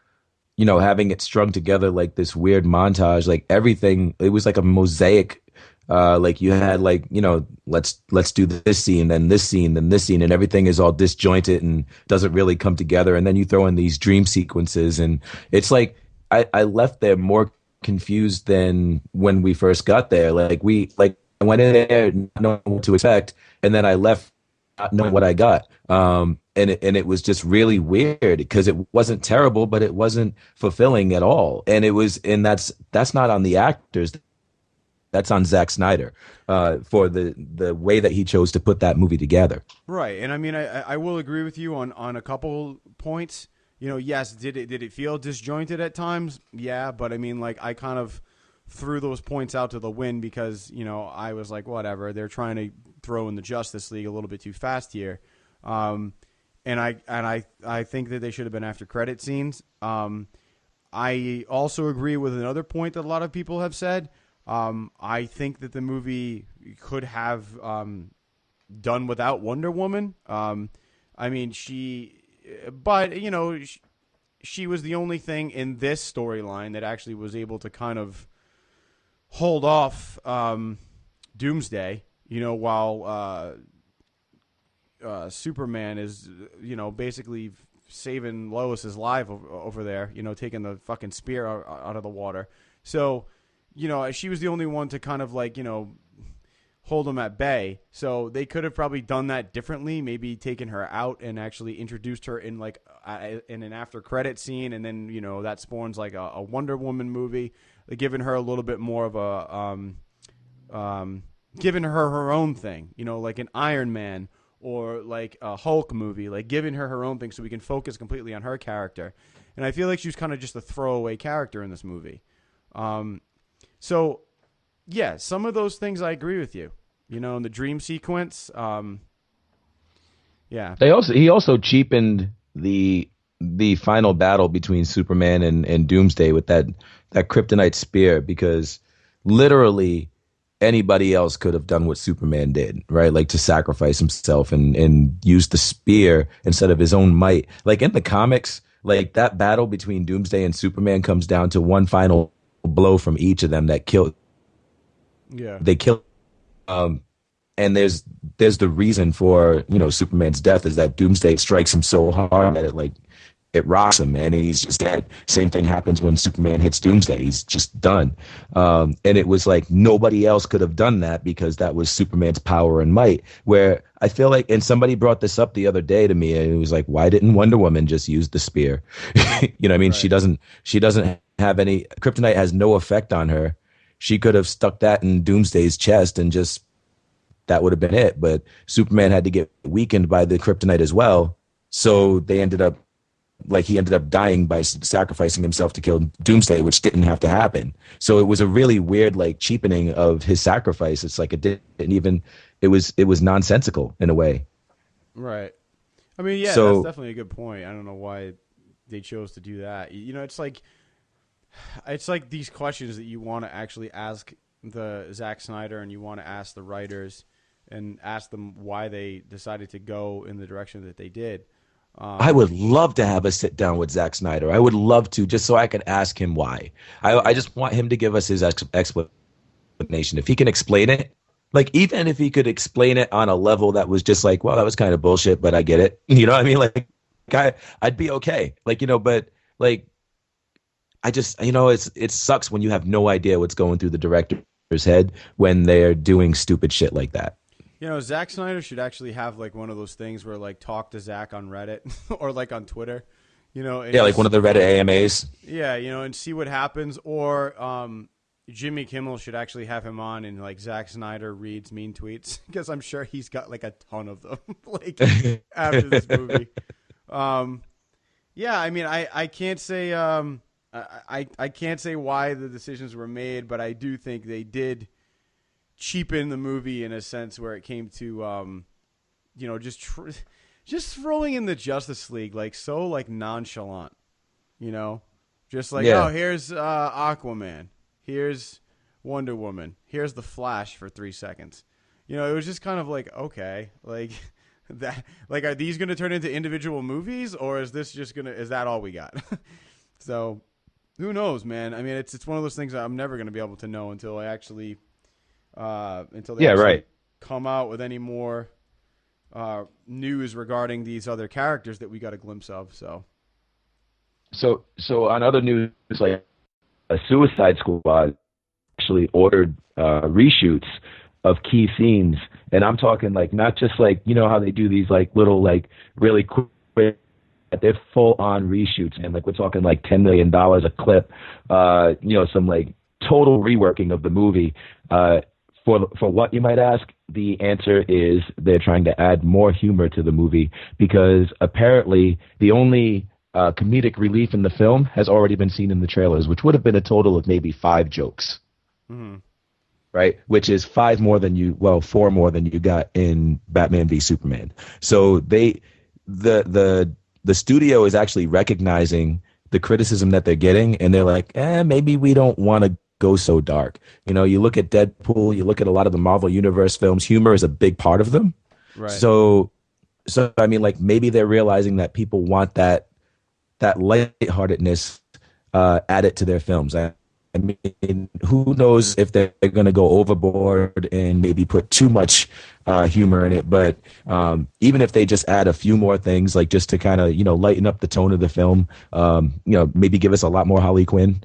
having it strung together like this weird montage, like everything. It was like a mosaic. Like you had let's do this scene, then this scene, then this scene, and everything is all disjointed and doesn't really come together. And then you throw in these dream sequences, and it's like I left there more confused than when we first got there. I went in there not knowing what to expect, and then I left not knowing what I got. And it was just really weird because it wasn't terrible, but it wasn't fulfilling at all. And that's not on the actors. That's on Zack Snyder for the way that he chose to put that movie together. Right, and I mean, I will agree with you on a couple points. Yes, did it feel disjointed at times? Yeah, but I mean, like, I kind of threw those points out to the wind because I was like, whatever. They're trying to throw in the Justice League a little bit too fast here, and I think that they should have been after credit scenes. I also agree with another point that a lot of people have said. I think that the movie could have done without Wonder Woman. I mean, she was the only thing in this storyline that actually was able to kind of hold off Doomsday, while Superman is, basically saving Lois's life over there, taking the fucking spear out of the water. So, she was the only one to kind of hold him at bay. So they could have probably done that differently, maybe taken her out and actually introduced her in in an after credit scene. And then, that spawns like a Wonder Woman movie, giving her a little bit more of giving her own thing, like an Iron Man or like a Hulk movie, like giving her own thing so we can focus completely on her character. And I feel like she was kind of just a throwaway character in this movie. So, yeah, some of those things I agree with you. In the dream sequence, yeah. He also cheapened the final battle between Superman and Doomsday with that kryptonite spear, because literally anybody else could have done what Superman did, right? Like to sacrifice himself and use the spear instead of his own might. Like in the comics, like that battle between Doomsday and Superman comes down to one final blow from each of them that killed. Yeah. They kill. And there's the reason for, you know, Superman's death is that Doomsday strikes him so hard that it rocks him and he's just dead. Same thing happens when Superman hits Doomsday. He's just done. And it was like nobody else could have done that because that was Superman's power and might. Where I feel like, and somebody brought this up the other day to me, and it was like, why didn't Wonder Woman just use the spear? You know what I mean? Right. She doesn't have any, kryptonite has no effect on her. She could have stuck that in Doomsday's chest and just, that would have been it. But Superman had to get weakened by the kryptonite as well. So they ended up, like, he ended up dying by sacrificing himself to kill Doomsday, which didn't have to happen. So it was a really weird, like, cheapening of his sacrifice. It's like it didn't even, it was nonsensical in a way. Right. I mean, yeah, So that's definitely a good point. I don't know why they chose to do that. You know, it's like these questions that you want to actually ask the Zack Snyder and you want to ask the writers and ask them why they decided to go in the direction that they did. I would love to have a sit down with Zack Snyder. I would love to, just so I could ask him why. I just want him to give us his explanation. If he can explain it, like even if he could explain it on a level that was just like, well, that was kind of bullshit, but I get it. You know what I mean? Like I'd be okay. Like, you know, but like I just, you know, it sucks when you have no idea what's going through the director's head when they're doing stupid shit like that. You know, Zack Snyder should actually have like one of those things where like talk to Zack on Reddit or like on Twitter, you know. And Yeah, like one of the Reddit AMAs. Yeah, you know, and see what happens. Or Jimmy Kimmel should actually have him on and like Zack Snyder reads mean tweets because I'm sure he's got like a ton of them like after this movie. Yeah, I mean, I can't say I can't say why the decisions were made, but I do think they did cheapen the movie in a sense where it came to, you know, just throwing in the Justice League like so like nonchalant, you know, just like Yeah. oh here's Aquaman, here's Wonder Woman, here's the Flash for 3 seconds, you know, it was just kind of like okay, like that, like are these going to turn into individual movies or is that all we got? So who knows, man? I mean, it's one of those things that I'm never going to be able to know until they actually Right. come out with any more news regarding these other characters that we got a glimpse of. So on other news, like a Suicide Squad actually ordered reshoots of key scenes, and I'm talking like not just like, you know how they do these like little like really quick. They're full on reshoots, and like we're talking like $10 million a clip. You know, some like total reworking of the movie. For what, you might ask? The answer is they're trying to add more humor to the movie because apparently the only comedic relief in the film has already been seen in the trailers, which would have been a total of maybe 5 jokes. Mm-hmm. Right? Which is 4 more than you got in Batman v Superman. So the studio is actually recognizing the criticism that they're getting, and they're like, maybe we don't want to go so dark. You know, you look at Deadpool, you look at a lot of the Marvel Universe films, humor is a big part of them. Right. So I mean, like maybe they're realizing that people want that lightheartedness added to their films. I mean, who knows if they're going to go overboard and maybe put too much humor in it. But even if they just add a few more things, like just to kind of, you know, lighten up the tone of the film, you know, maybe give us a lot more Harley Quinn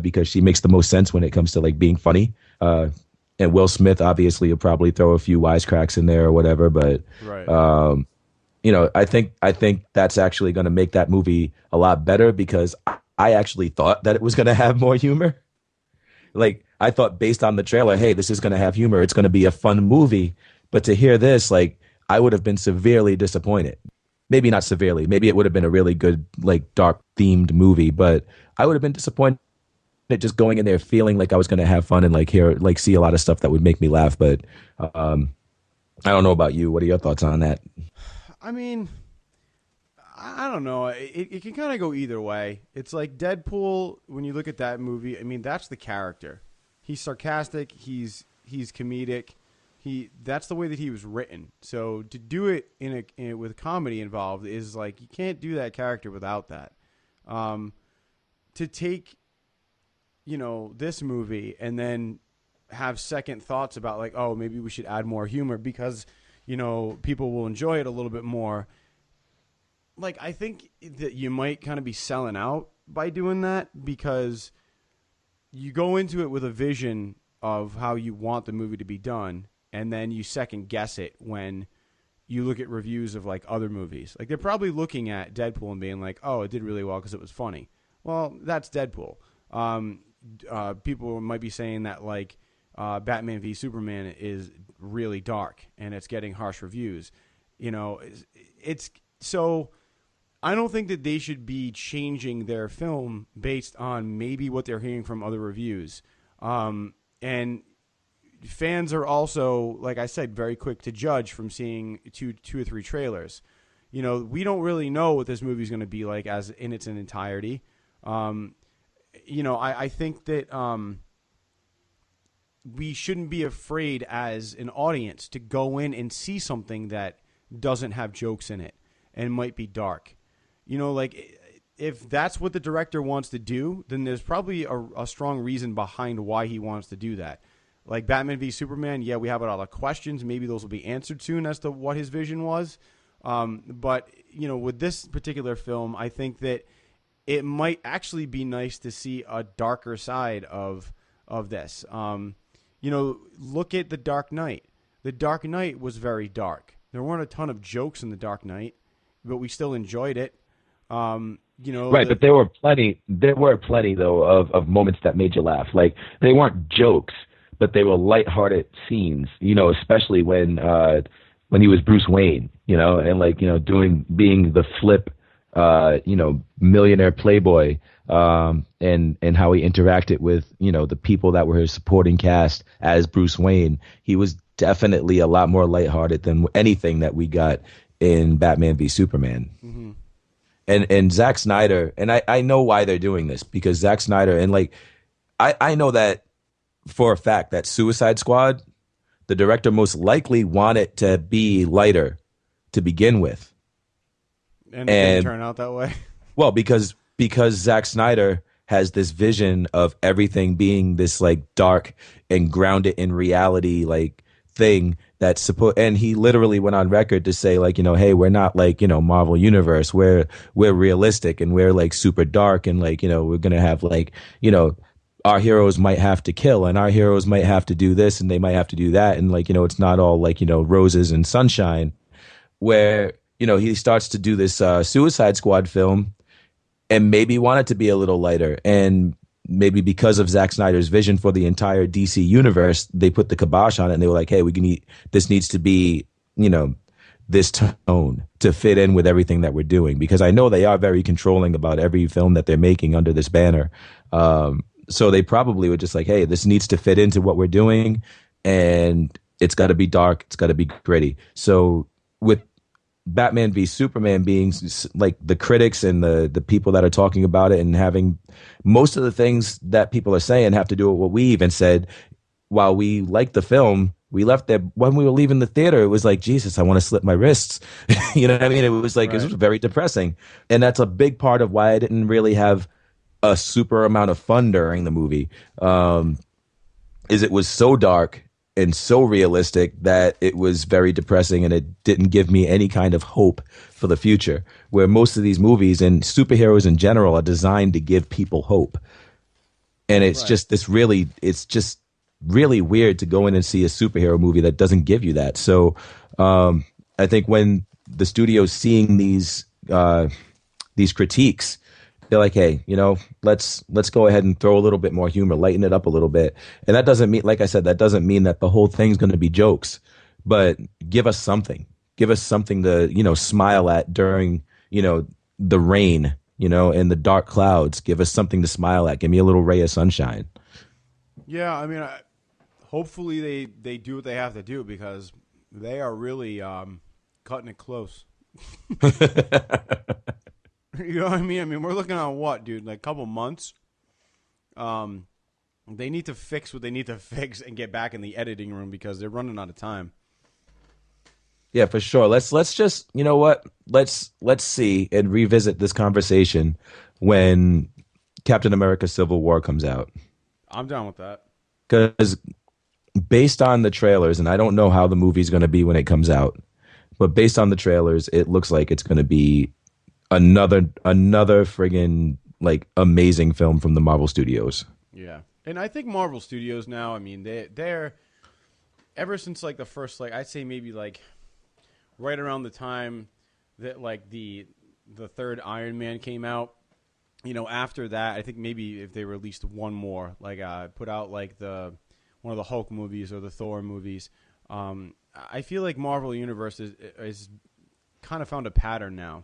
because she makes the most sense when it comes to like being funny. And Will Smith obviously will probably throw a few wisecracks in there or whatever. But right. you know, I think that's actually going to make that movie a lot better because I actually thought that it was going to have more humor. Like, I thought based on the trailer, hey, this is going to have humor. It's going to be a fun movie. But to hear this, like, I would have been severely disappointed. Maybe not severely. Maybe it would have been a really good, like, dark themed movie. But I would have been disappointed just going in there feeling like I was going to have fun and, like, see a lot of stuff that would make me laugh. But I don't know about you. What are your thoughts on that? I mean, I don't know. It can kind of go either way. It's like Deadpool, when you look at that movie, I mean, that's the character. He's sarcastic. He's he's comedic. That's the way that he was written. So to do it with comedy involved is like you can't do that character without that. To take, this movie and then have second thoughts about like, oh, maybe we should add more humor because, people will enjoy it a little bit more. Like, I think that you might kind of be selling out by doing that because you go into it with a vision of how you want the movie to be done, and then you second guess it when you look at reviews of like other movies. Like, they're probably looking at Deadpool and being like, oh, it did really well because it was funny. Well, that's Deadpool. People might be saying that like Batman v Superman is really dark and it's getting harsh reviews. It's so I don't think that they should be changing their film based on maybe what they're hearing from other reviews. And fans are also, like I said, very quick to judge from seeing two or three trailers. We don't really know what this movie is going to be like as in its entirety. I think that we shouldn't be afraid as an audience to go in and see something that doesn't have jokes in it and might be dark. If that's what the director wants to do, then there's probably a strong reason behind why he wants to do that. Like Batman v Superman, yeah, we have a lot of questions. Maybe those will be answered soon as to what his vision was. But with this particular film, I think that it might actually be nice to see a darker side of this. Look at The Dark Knight. The Dark Knight was very dark. There weren't a ton of jokes in The Dark Knight, but we still enjoyed it. Right, but there were plenty though of moments that made you laugh. Like, they weren't jokes, but they were lighthearted scenes. Especially when he was Bruce Wayne. And being the flip. Millionaire playboy, and how he interacted with, the people that were his supporting cast as Bruce Wayne. He was definitely a lot more lighthearted than anything that we got in Batman v Superman. Mm-hmm. And Zack Snyder, and I know why they're doing this, because Zack Snyder, and I know that for a fact that Suicide Squad, the director most likely wanted to be lighter to begin with. And it didn't turn out that way. Well, because Zack Snyder has this vision of everything being this dark and grounded in reality thing that's supposed, and he literally went on record to say hey, we're not Marvel Universe, we're realistic and we're super dark, and we're gonna have our heroes might have to kill and our heroes might have to do this and they might have to do that, and it's not all roses and sunshine. Where he starts to do this Suicide Squad film and maybe want it to be a little lighter. And maybe because of Zack Snyder's vision for the entire DC universe, they put the kibosh on it and they were like, hey, this needs to be, this tone to fit in with everything that we're doing. Because I know they are very controlling about every film that they're making under this banner. So they probably were just like, hey, this needs to fit into what we're doing. And it's got to be dark. It's got to be gritty. So with Batman v Superman being the critics and the people that are talking about it and having most of the things that people are saying have to do with what we even said. While we liked the film, we left there when we were leaving the theater. It was like, Jesus, I want to slip my wrists. You know what I mean? It was right. It was very depressing. And that's a big part of why I didn't really have a super amount of fun during the movie. Is it was so dark and so realistic that it was very depressing, and it didn't give me any kind of hope for the future, where most of these movies and superheroes in general are designed to give people hope. And it's right. It's just really weird to go in and see a superhero movie that doesn't give you that. So I think when the studio's seeing these critiques, they're like, hey, let's go ahead and throw a little bit more humor, lighten it up a little bit. And that doesn't mean, like I said, that doesn't mean that the whole thing's going to be jokes, but give us something to, smile at during, the rain, and the dark clouds. Give us something to smile at. Give me a little ray of sunshine. Yeah. I mean, hopefully they do what they have to do, because they are really cutting it close. You know what I mean? I mean, we're looking at what, dude? Like a couple months. they need to fix what they need to fix and get back in the editing room because they're running out of time. Yeah, for sure. Let's just, you know what? Let's see and revisit this conversation when Captain America: Civil War comes out. I'm down with that. Because based on the trailers, and I don't know how the movie's going to be when it comes out, but based on the trailers, it looks like it's going to be another friggin' like amazing film from the Marvel Studios. Yeah, and I think Marvel Studios now, I mean, they're ever since like the first, like I'd say maybe like right around the time that like the third Iron Man came out, you know, after that, I think maybe if they released one more, like put out like one of the Hulk movies or the Thor movies, I feel like Marvel Universe is kind of found a pattern now.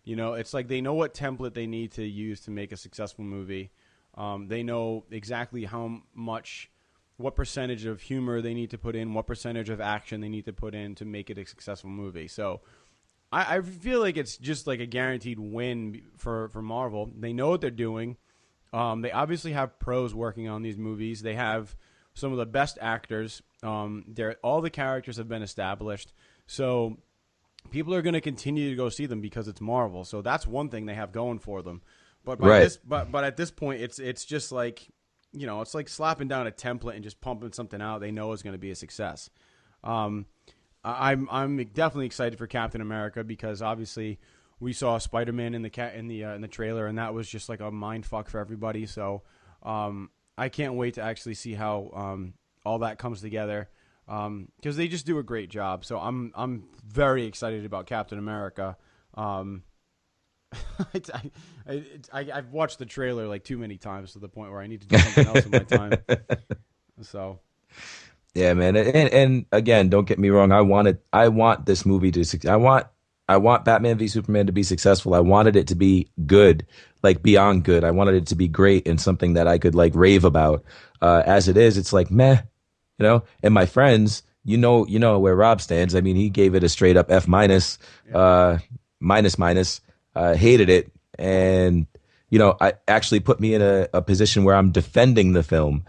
You know, it's like they know what template they need to use to make a successful movie. They know exactly what percentage of humor they need to put in, what percentage of action they need to put in to make it a successful movie. So I feel like it's just like a guaranteed win for Marvel. They know what they're doing. They obviously have pros working on these movies. They have some of the best actors. All the characters have been established. So people are going to continue to go see them because it's Marvel. So that's one thing they have going for them. But but at this point, it's just like, you know, it's like slapping down a template and just pumping something out they know is going to be a success. I'm definitely excited for Captain America because obviously we saw Spider-Man in the trailer, and that was just like a mind fuck for everybody. So I can't wait to actually see how all that comes together. Because they just do a great job, so I'm very excited about Captain America. I've watched the trailer like too many times to the point where I need to do something else in my time. So, yeah, man, and again, don't get me wrong. I want this movie to. I want Batman v Superman to be successful. I wanted it to be good, like beyond good. I wanted it to be great and something that I could like rave about. As it is, it's like meh. You know, and my friends, you know where Rob stands. I mean, he gave it a straight up F minus, minus, hated it. And, you know, I actually put me in a position where I'm defending the film,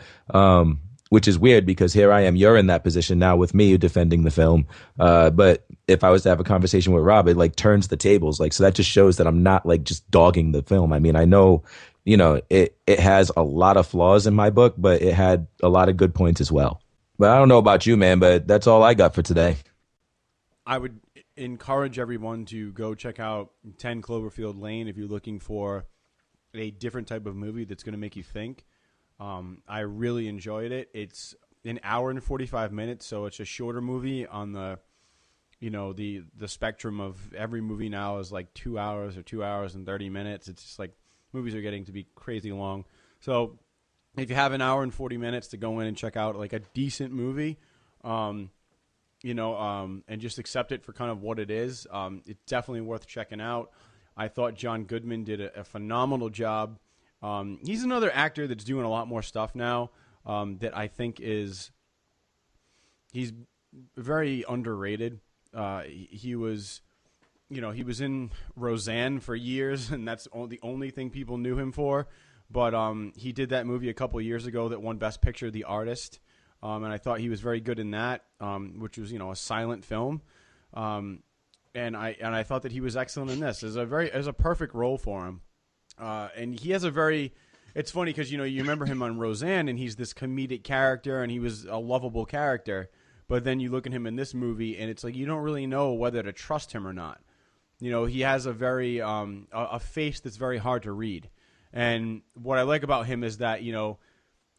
which is weird because here I am, you're in that position now with me defending the film. But if I was to have a conversation with Rob, it like turns the tables. Like, so that just shows that I'm not like just dogging the film. I mean, I know, you know, it has a lot of flaws in my book, but it had a lot of good points as well. But I don't know about you, man, but that's all I got for today. I would encourage everyone to go check out 10 Cloverfield Lane if you're looking for a different type of movie that's going to make you think. I really enjoyed it. It's an hour and 45 minutes, so it's a shorter movie on the, you know, the spectrum of every movie now is like 2 hours or 2 hours and 30 minutes. It's just like movies are getting to be crazy long. So if you have an hour and 40 minutes to go in and check out like a decent movie, you know, and just accept it for kind of what it is, it's definitely worth checking out. I thought John Goodman did a phenomenal job. He's another actor that's doing a lot more stuff now that I think he's very underrated. He was in Roseanne for years, and that's the only thing people knew him for. But he did that movie a couple years ago that won Best Picture, The Artist, and I thought he was very good in that, which was, you know, a silent film. And I thought that he was excellent in this. It was a perfect role for him. And he has it's funny because, you know, you remember him on Roseanne, and he's this comedic character, and he was a lovable character. But then you look at him in this movie, and it's like you don't really know whether to trust him or not. You know, he has a very a face that's very hard to read. And what I like about him is that, you know,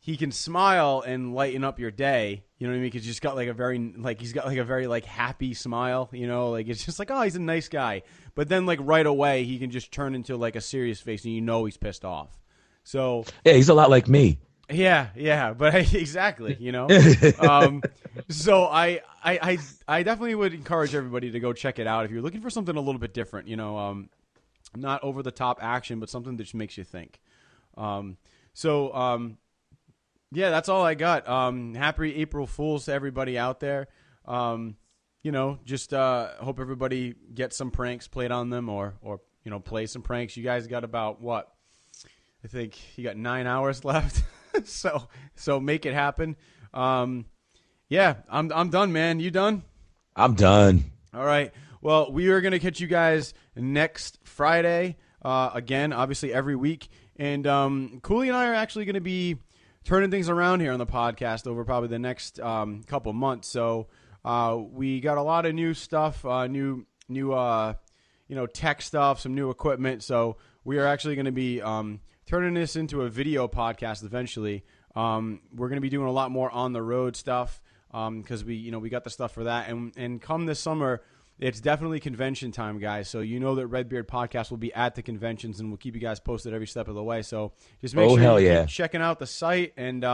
he can smile and lighten up your day. You know what I mean? Because he's got like a very happy smile. You know, like it's just like, oh, he's a nice guy. But then like right away he can just turn into like a serious face, and you know he's pissed off. So yeah, he's a lot like me. Yeah, but exactly, you know. So I definitely would encourage everybody to go check it out if you're looking for something a little bit different. You know, not over the top action, but something that just makes you think. Yeah, that's all I got. Happy April Fools to everybody out there. You know, just hope everybody gets some pranks played on them, or you know, play some pranks. You guys got about what? I think you got 9 hours left. so make it happen. Yeah, I'm done, man. You done? I'm done. All right. Well, we are going to catch you guys next Friday. Again, obviously every week. And Cooley and I are actually going to be turning things around here on the podcast over probably the next couple months. So we got a lot of new stuff, new tech stuff, some new equipment. So we are actually going to be turning this into a video podcast eventually. We're going to be doing a lot more on the road stuff because we got the stuff for that. And come this summer, it's definitely convention time, guys. So you know that RedBeard Podcast will be at the conventions, and we'll keep you guys posted every step of the way. So just make sure you keep checking out the site, and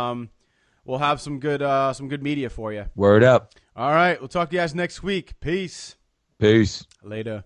we'll have some good media for you. Word up. All right, we'll talk to you guys next week. Peace. Peace. Later.